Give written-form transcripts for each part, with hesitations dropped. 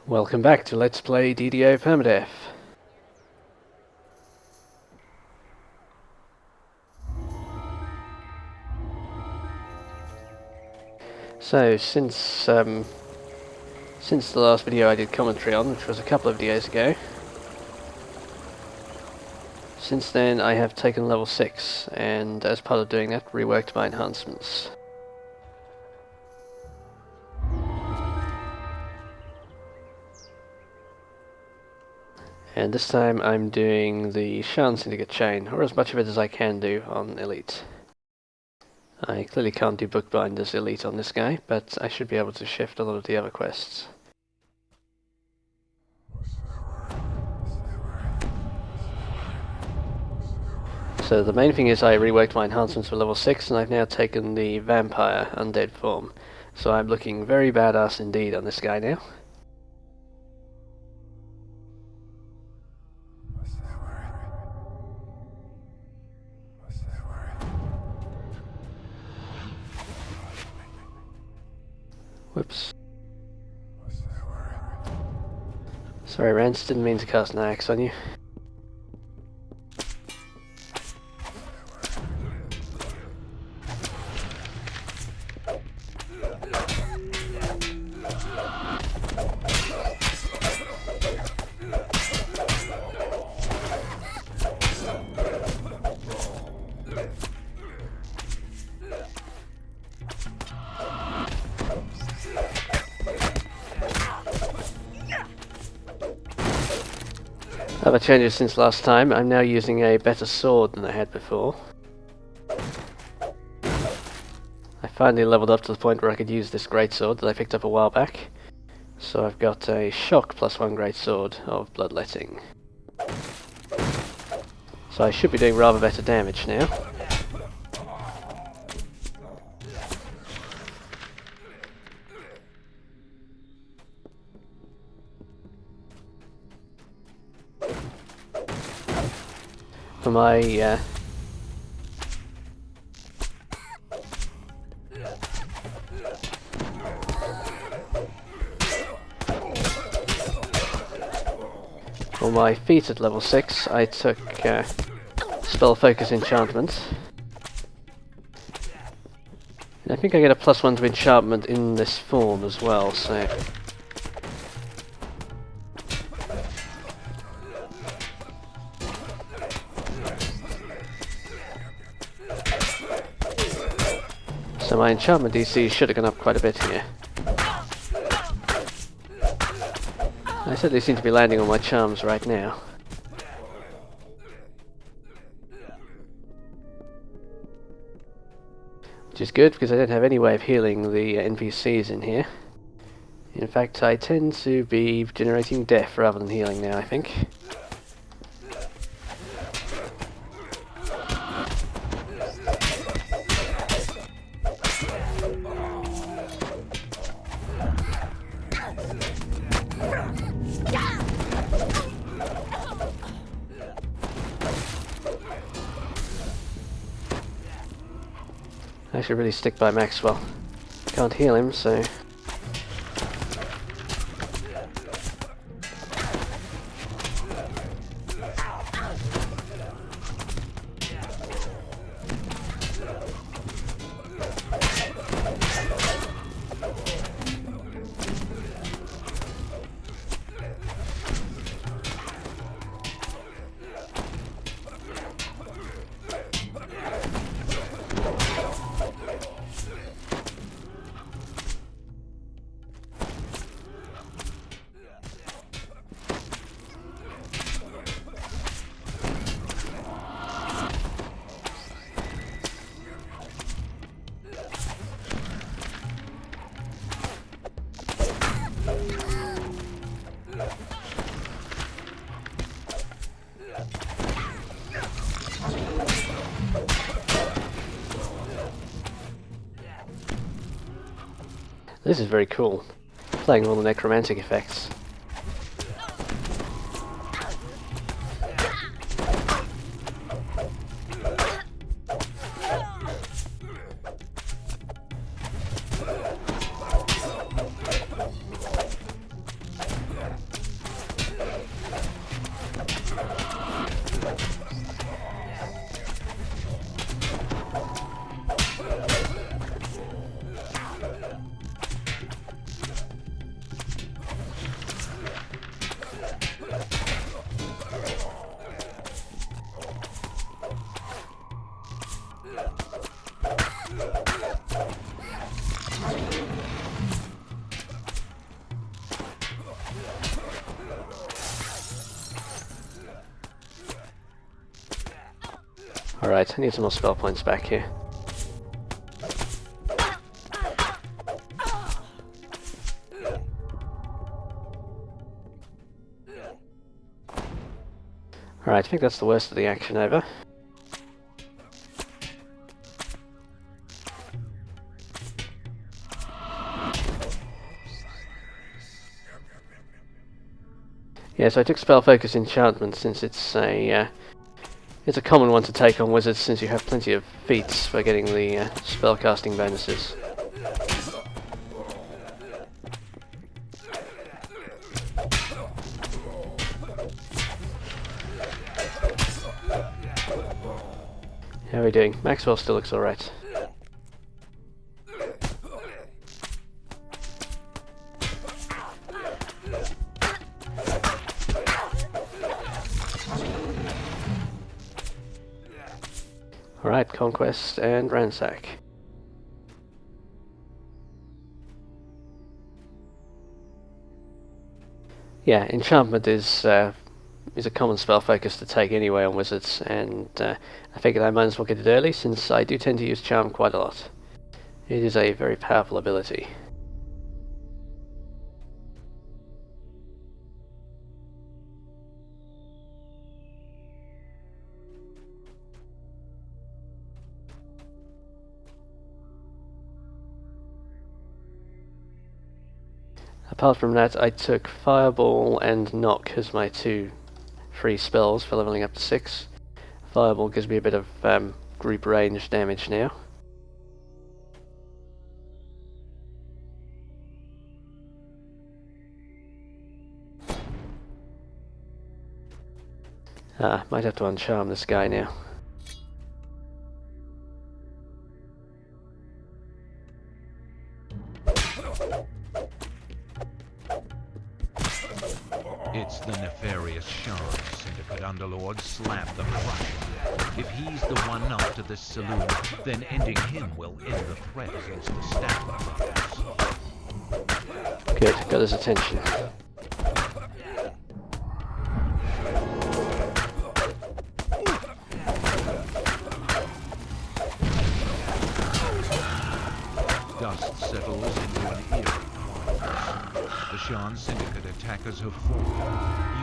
Welcome back to Let's Play DDO Permadeath. So, since the last video I did commentary on, which was a couple of videos ago, since then I have taken level 6, and as part of doing that, reworked my enhancements. And this time I'm doing the Sharn Syndicate chain, or as much of it as I can do on Elite. I clearly can't do Bookbinder's Elite on this guy, but I should be able to shift a lot of the other quests. So the main thing is I reworked my enhancements for level 6, and I've now taken the Vampire Undead form. So I'm looking very badass indeed on this guy now. Whoops. Sorry, Rance, didn't mean to cast an axe on you. Other changes since last time, I'm now using a better sword than I had before. I finally leveled up to the point where I could use this greatsword that I picked up a while back. So I've got a shock +1 greatsword of bloodletting. So I should be doing rather better damage now. For my feat at level 6, I took Spell Focus Enchantment. And I think I get a +1 to enchantment in this form as well, so... So my enchantment DC should have gone up quite a bit here. I certainly seem to be landing on my charms right now. Which is good, because I don't have any way of healing the NPCs in here. In fact, I tend to be generating death rather than healing now, I think. I should really stick by Maxwell. Can't heal him, so... This is very cool, playing all the necromantic effects. Alright, I need some more spell points back here. Alright, I think that's the worst of the action over. Yeah, so I took Spell Focus Enchantment since it's a common one to take on wizards since you have plenty of feats for getting the spell casting bonuses. How are we doing? Maxwell still looks alright. Alright, Conquest and Ransack. Yeah, Enchantment is a common spell focus to take anyway on wizards, and I figured I might as well get it early since I do tend to use Charm quite a lot. It is a very powerful ability. Apart from that, I took Fireball and Knock as my two free spells for leveling up to 6. Fireball gives me a bit of group range damage now. Might have to uncharm this guy now. It's the nefarious Sharn, Syndicate Underlord, Slab the Crusher. If he's the one after this saloon, then ending him will end the threat against the Statler brothers. Good, got his attention. Dust settles into an eerie quietness. The Sharn Syndicate attackers have fallen.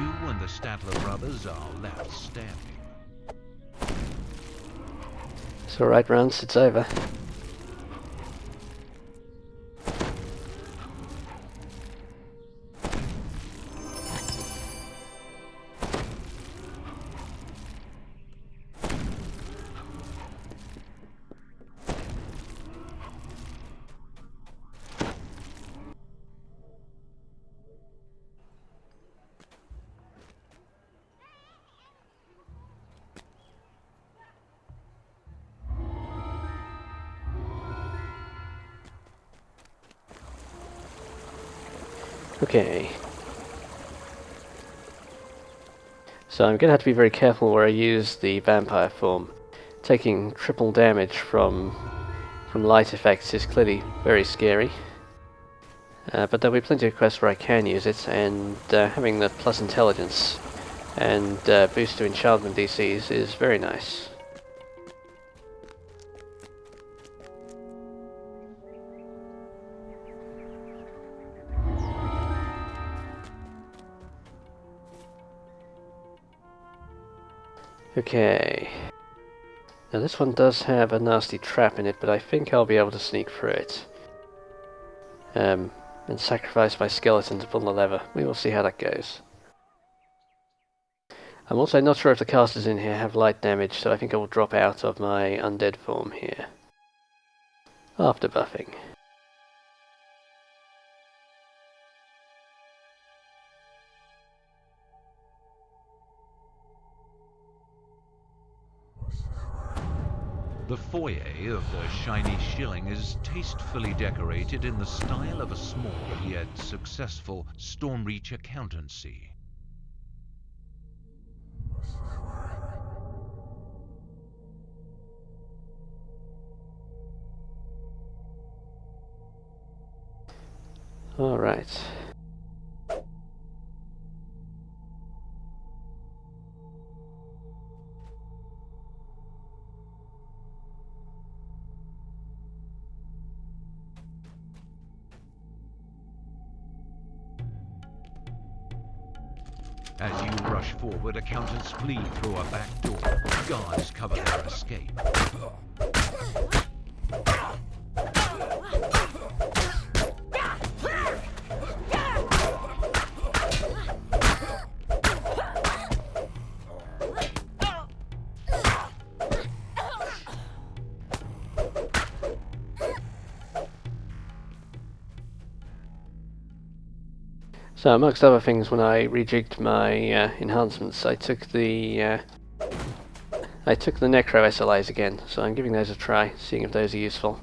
You and the Statler brothers are left standing. It's alright, Rance, it's over. Okay. So I'm going to have to be very careful where I use the vampire form. Taking triple damage from light effects is clearly very scary. But there'll be plenty of quests where I can use it, and having the plus intelligence and boost to enchantment DCs is very nice. Okay. Now this one does have a nasty trap in it, but I think I'll be able to sneak through it. And sacrifice my skeleton to pull the lever. We will see how that goes. I'm also not sure if the casters in here have light damage, so I think I will drop out of my undead form here. After buffing. The foyer of the Shiny Shilling is tastefully decorated in the style of a small yet successful Stormreach accountancy. All right. As you rush forward, accountants flee through a back door. Guards cover their escape. So amongst other things, when I rejigged my enhancements, I took the Necro SLAs again, so I'm giving those a try, seeing if those are useful.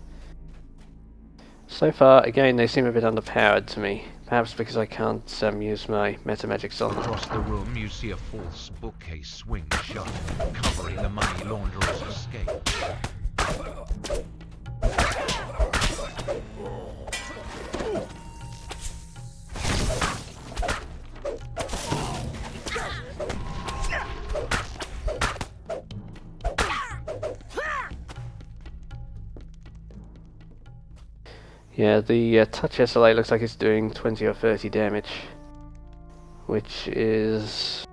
So far, again, they seem a bit underpowered to me, perhaps because I can't use my meta magics on them. Across the room, you see a false bookcase swing shut, covering the money launderer's escape. Yeah, the touch SLA looks like it's doing 20 or 30 damage, which is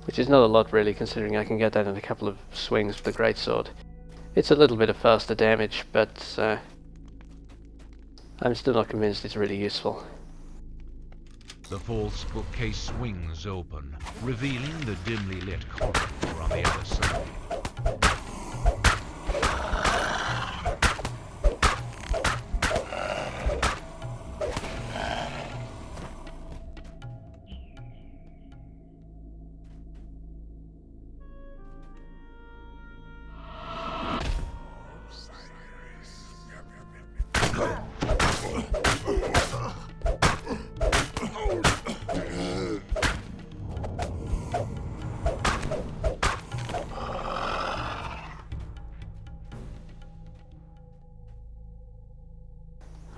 not a lot really, considering I can get that in a couple of swings with the greatsword. It's a little bit of faster damage, but I'm still not convinced it's really useful. The false bookcase swings open, revealing the dimly lit corridor on the other side.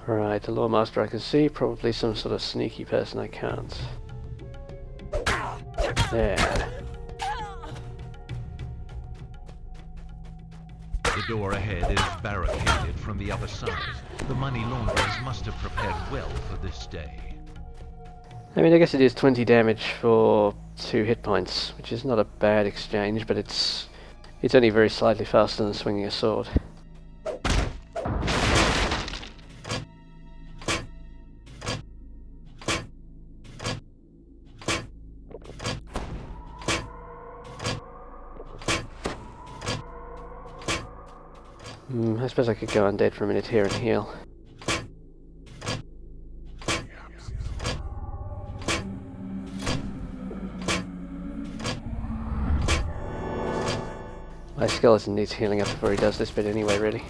Right, the Lawmaster I can see, probably some sort of sneaky person I can't. There. The door ahead is barricaded from the other side. The money launderers must have prepared well for this day. I mean, I guess it is 20 damage for 2 hit points, which is not a bad exchange, but it's only very slightly faster than swinging a sword. I suppose I could go undead for a minute here and heal. My skeleton needs healing up before he does this bit anyway, really.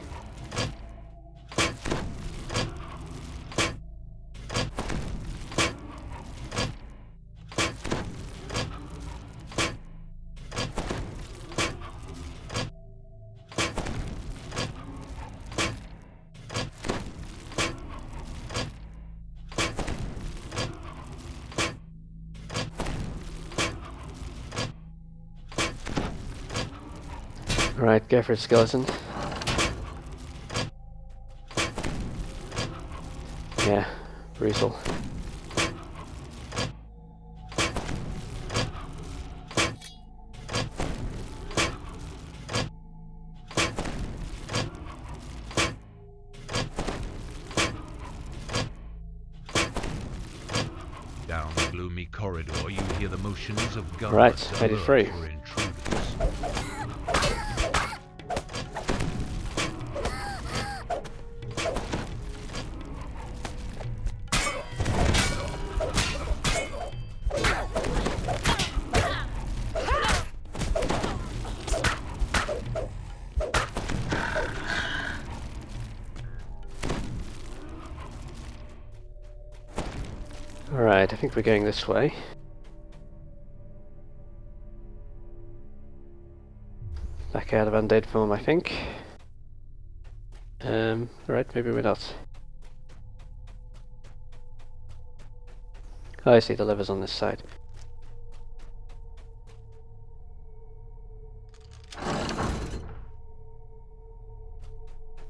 Right, go for a skeleton. Yeah, brutal. Down the gloomy corridor, you hear the motions of guards. Right, made it free. For intruders. Alright, I think we're going this way. Back out of undead form, I think. Alright, maybe we're not. Oh, I see, the lever's on this side.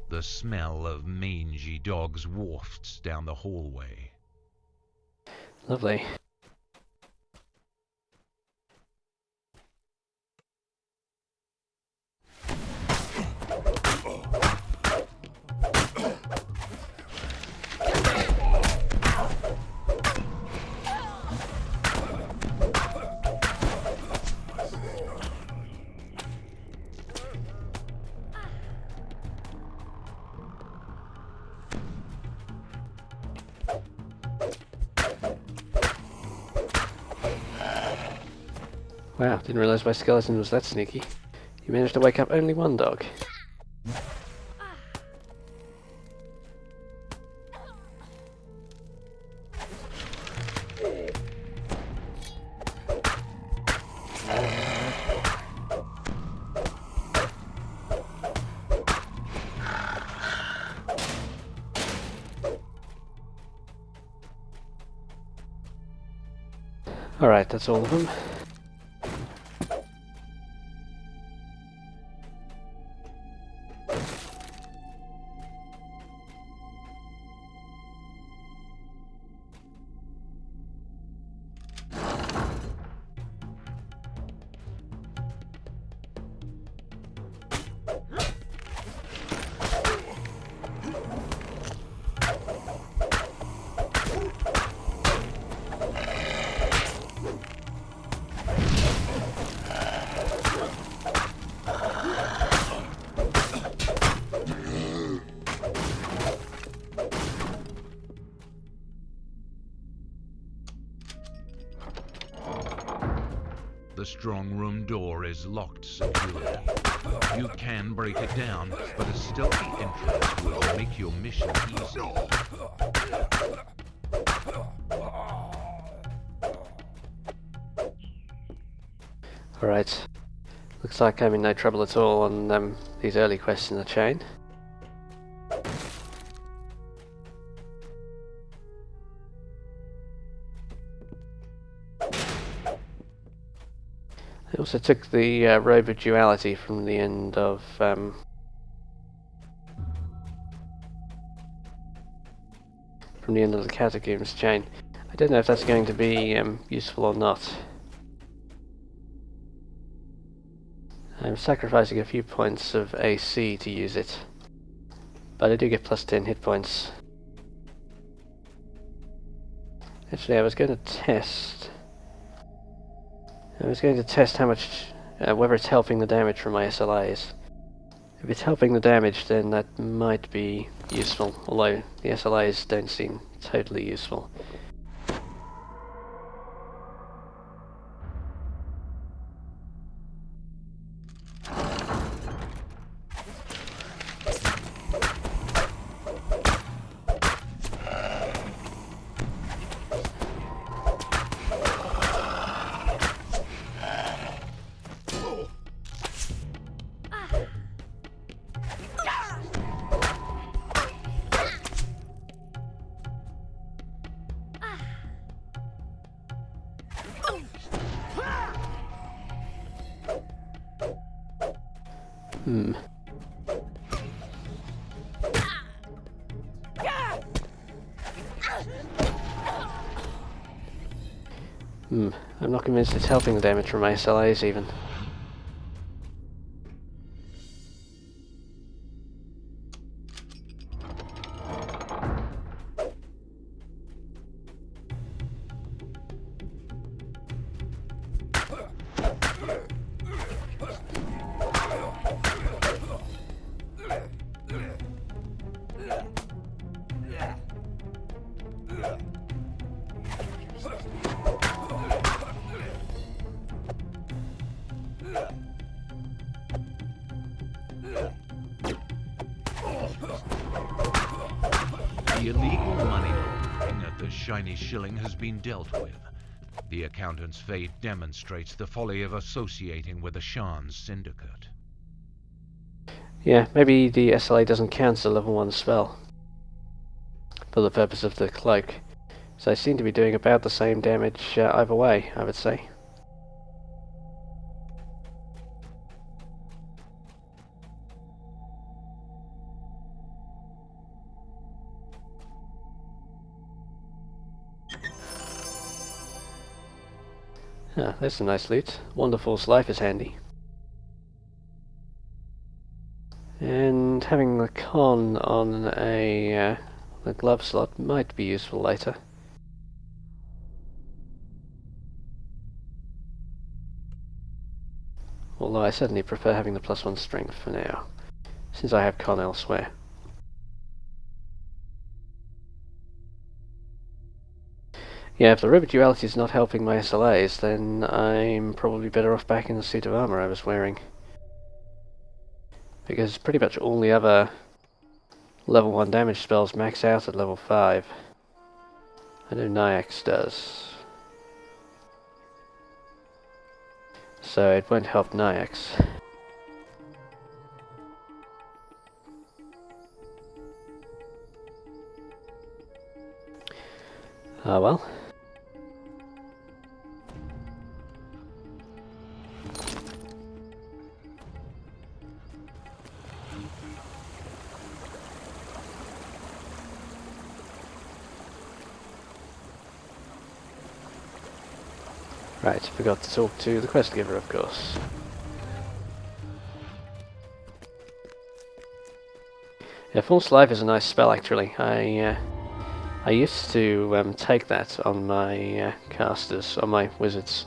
The smell of mangy dogs wafts down the hallway. Lovely. Wow, didn't realise my skeleton was that sneaky. You managed to wake up only one dog. Alright, that's all of them. The strong room door is locked securely. You can break it down, but a stealthy entrance will make your mission easy. Alright. Looks like I'm in no trouble at all on these early quests in the chain. I also took the robe of duality from the end of from the end of the catacombs chain. I don't know if that's going to be useful or not. I'm sacrificing a few points of AC to use it, but I do get plus 10 hit points. Actually, I was going to test how much, whether it's helping the damage from my SLAs. If it's helping the damage, then that might be useful, although the SLAs don't seem totally useful. I'm not convinced it's helping the damage from my SLAs even. The illegal money laundering at the Shiny Shilling has been dealt with. The accountant's fate demonstrates the folly of associating with the Sharn's Syndicate. Yeah, maybe the SLA doesn't count as a level 1 spell for the purpose of the cloak. So I seem to be doing about the same damage either way, I would say. Ah, there's some nice loot. Wonderful's life is handy. And having the con on the glove slot might be useful later. Although I certainly prefer having the +1 strength for now, since I have con elsewhere. Yeah, if the Rivet Duality is not helping my SLAs, then I'm probably better off back in the suit of armor I was wearing. Because pretty much all the other level 1 damage spells max out at level 5. I know Nyax does. So it won't help Nyax. Ah well. Right, forgot to talk to the quest giver, of course. Yeah, False Life is a nice spell actually. I used to take that on my casters, on my wizards.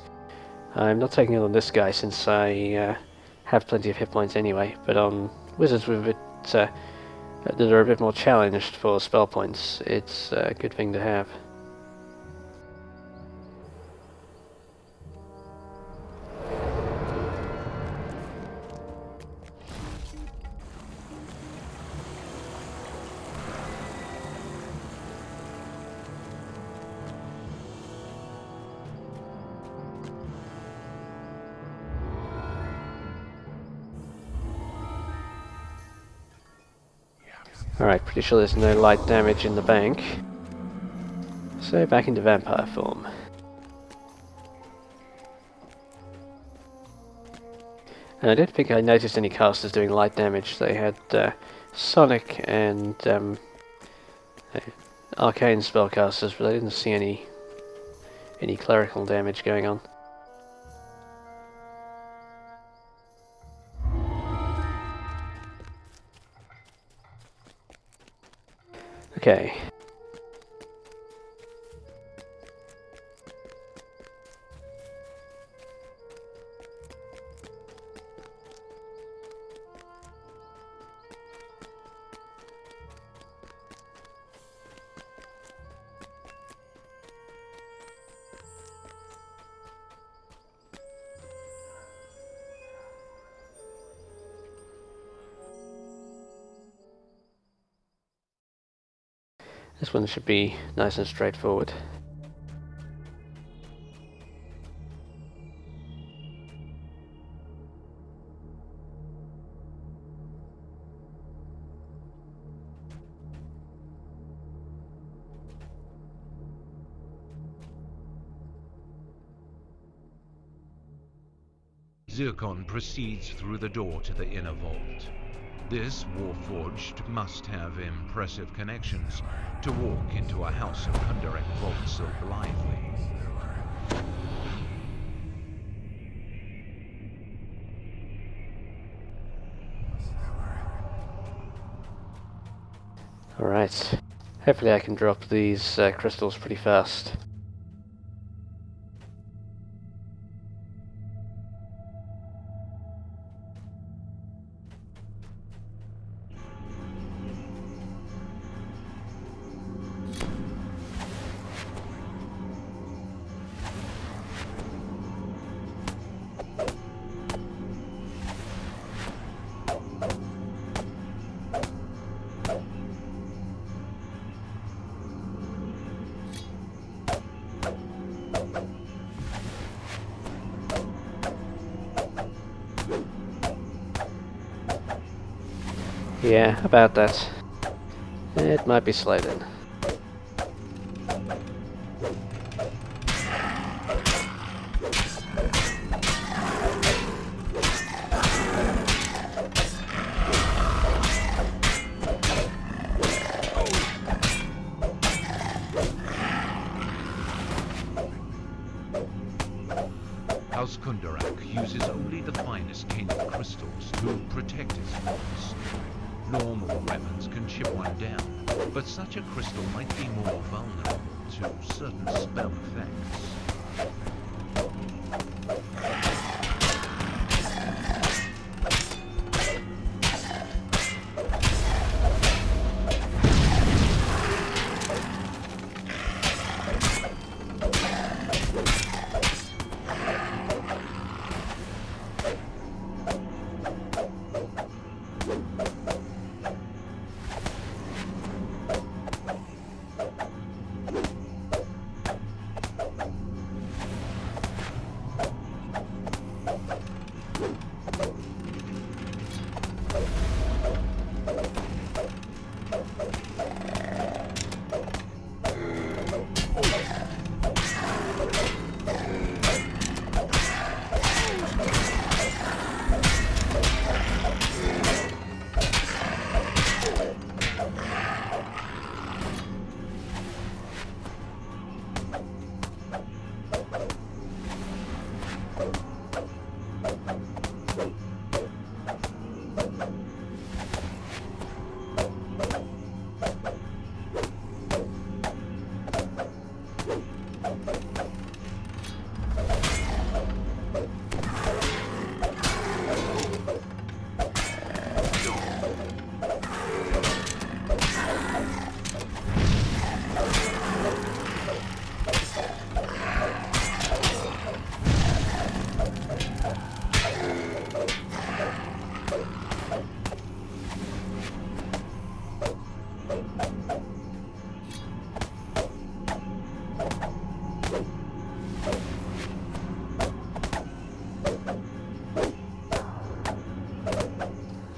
I'm not taking it on this guy since I have plenty of hit points anyway, but on wizards with a bit, that are a bit more challenged for spell points, it's a good thing to have. Alright, pretty sure there's no light damage in the bank. So back into vampire form. And I don't think I noticed any casters doing light damage. They had Sonic and arcane spellcasters, but I didn't see any clerical damage going on. Okay. This one should be nice and straightforward. Zircon proceeds through the door to the inner vault. This Warforged must have impressive connections to walk into a house of Kundarek vault so blithely. Alright. Hopefully I can drop these crystals pretty fast. Yeah, about that. It might be slow then. House Kundarak uses only the finest king crystals to protect its vaults. Normal weapons can chip one down, but such a crystal might be more vulnerable to certain spell effects.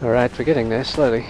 Alright, we're getting there slowly.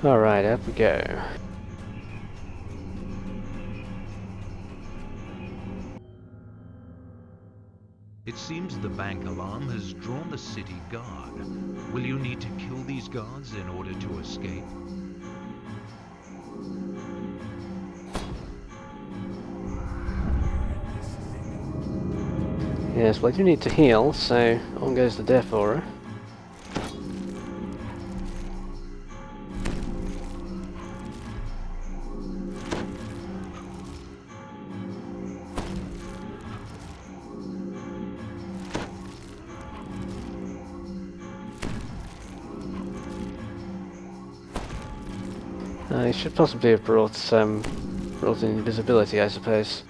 Alright, up we go. It seems the bank alarm has drawn the city guard. Will you need to kill these guards in order to escape? Yes, well I do need to heal, so on goes the death aura. I should possibly have brought in invisibility, I suppose.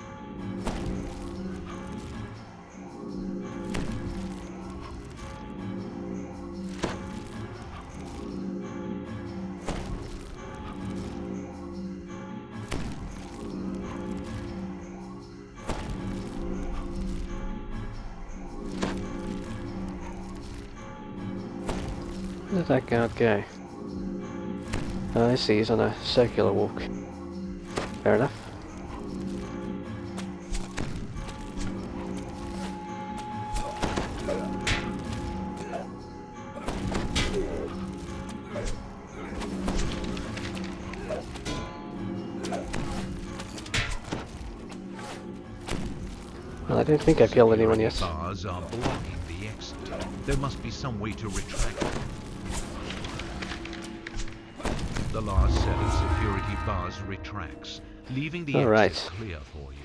Where did that guard go? Oh, I see, he's on a circular walk. Fair enough. Well, I don't think I've killed anyone yet. Bars are blocking the exit. There must be some way to retract them. The last set of security bars retracts, leaving the exit clear for you.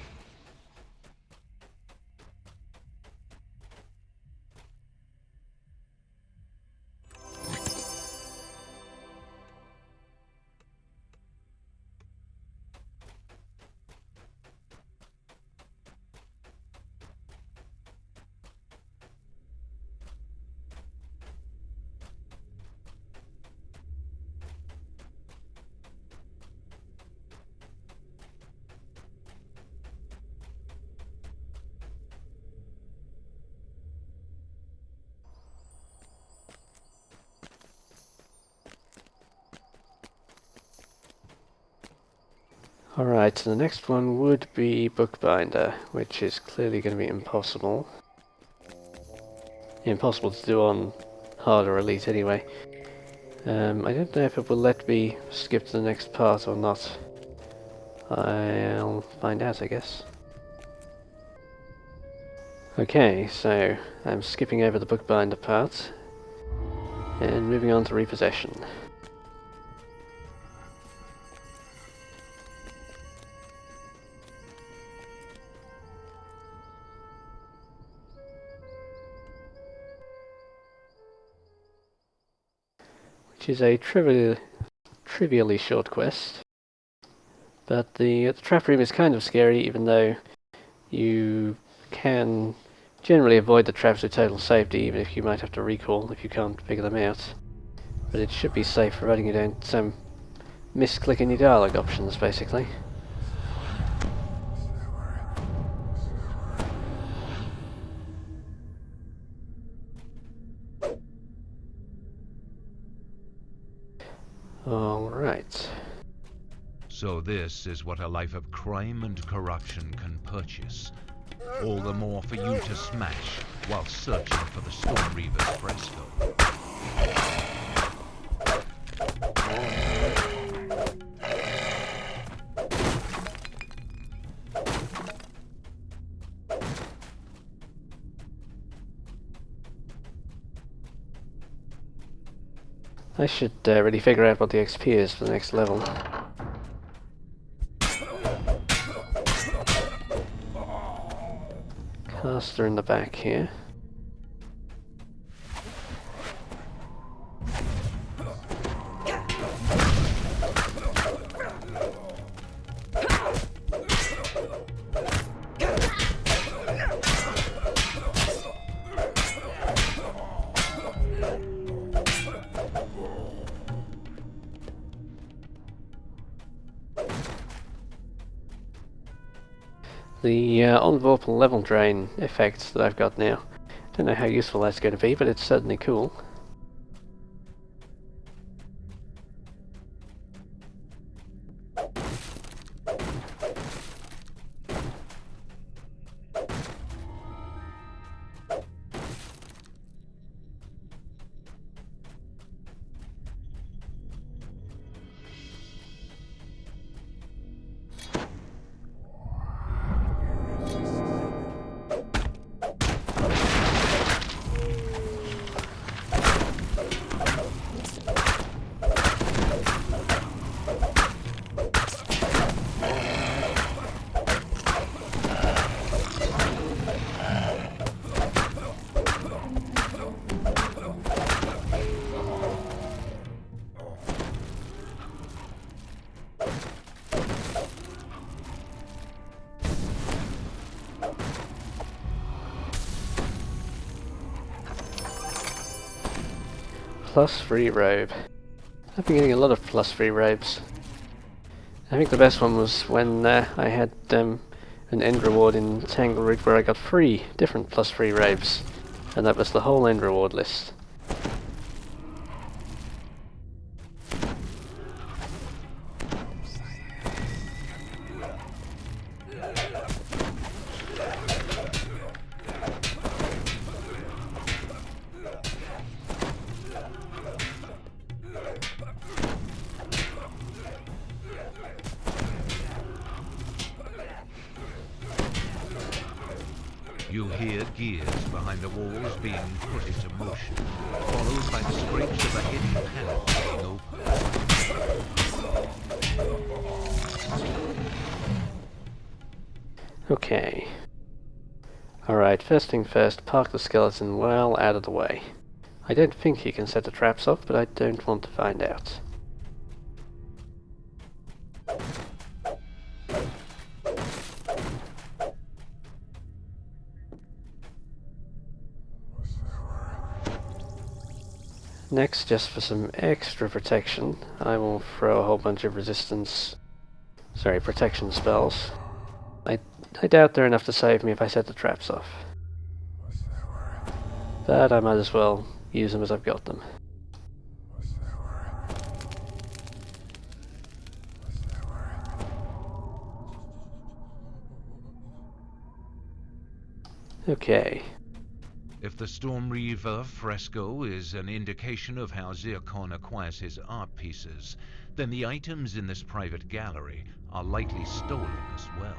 Alright, so the next one would be Bookbinder, which is clearly going to be impossible. Impossible to do on hard or elite anyway. I don't know if it will let me skip to the next part or not. I'll find out, I guess. Okay, so I'm skipping over the Bookbinder part and moving on to Repossession. Which is a trivially short quest. But the trap room is kind of scary, even though you can generally avoid the traps with total safety, even if you might have to recall if you can't figure them out. But it should be safe providing you don't misclick any dialogue options, basically. Alright. So this is what a life of crime and corruption can purchase. All the more for you to smash while searching for the Stormreaver Fresco. I should really figure out what the XP is for the next level. faster in the back here. The on-warp level drain effect that I've got now. Don't know how useful that's going to be, but it's certainly cool. Plus free robe. I've been getting a lot of plus free robes. I think the best one was when I had an end reward in Tangleroot where I got 3 different plus free robes, and that was the whole end reward list. You hear gears behind the walls being put into motion, followed by the scrapes of a hidden panel being opened. Okay. Alright, first thing first, park the skeleton well out of the way. I don't think he can set the traps off, but I don't want to find out. Next, just for some extra protection, I will throw a whole bunch of protection spells. I doubt they're enough to save me if I set the traps off. But I might as well use them as I've got them. Okay. If the Stormreaver Fresco is an indication of how Zircon acquires his art pieces, then the items in this private gallery are likely stolen as well.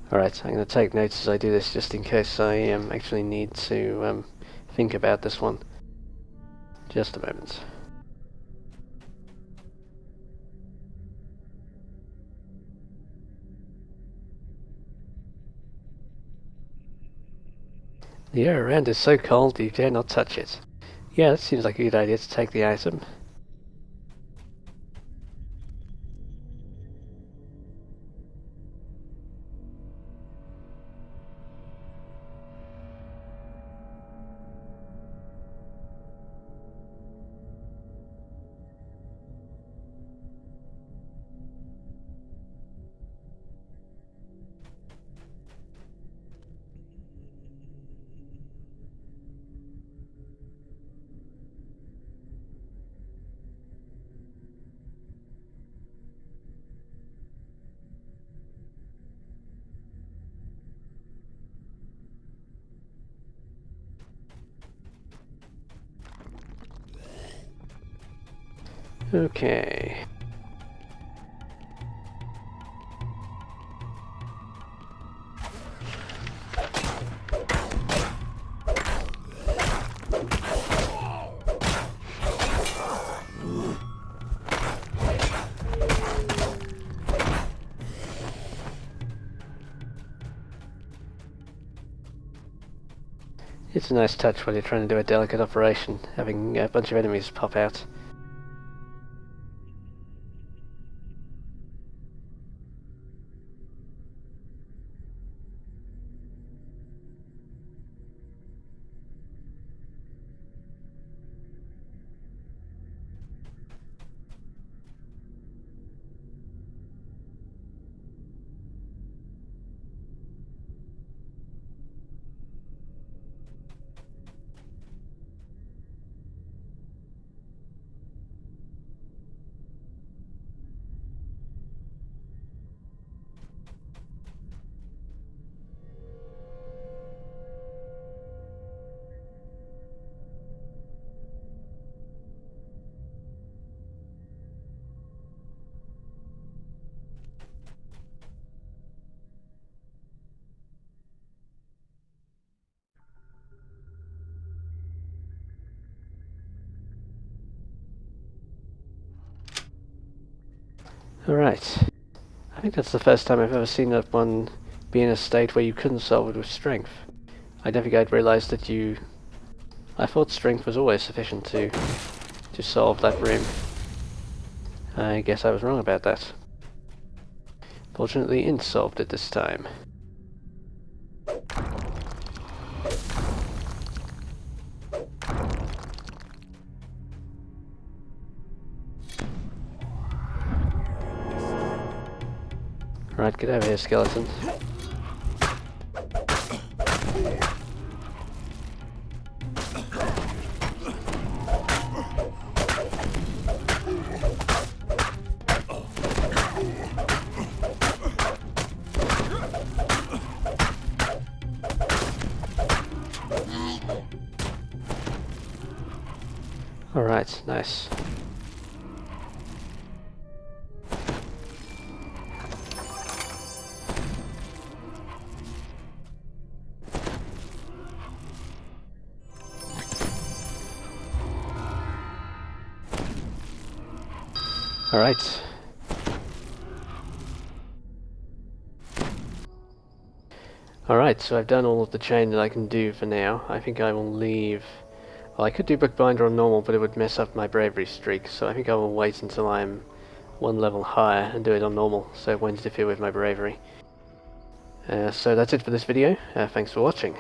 Alright, I'm going to take notes as I do this just in case I actually need to think about this one. Just a moment. The air around is so cold you dare not touch it. Yeah, that seems like a good idea to take the item. Okay. It's a nice touch when you're trying to do a delicate operation, having a bunch of enemies pop out. Alright. I think that's the first time I've ever seen that one be in a state where you couldn't solve it with strength. I never quite realised that I thought strength was always sufficient to solve that room. I guess I was wrong about that. Fortunately, Int solved it this time. Right, get over here, skeleton. Alright, nice. Alright. Alright, so I've done all of the chain that I can do for now. I think I will leave... Well, I could do Bookbinder on normal, but it would mess up my bravery streak, so I think I will wait until I'm one level higher and do it on normal, so it won't interfere with my bravery. So that's it for this video. Thanks for watching.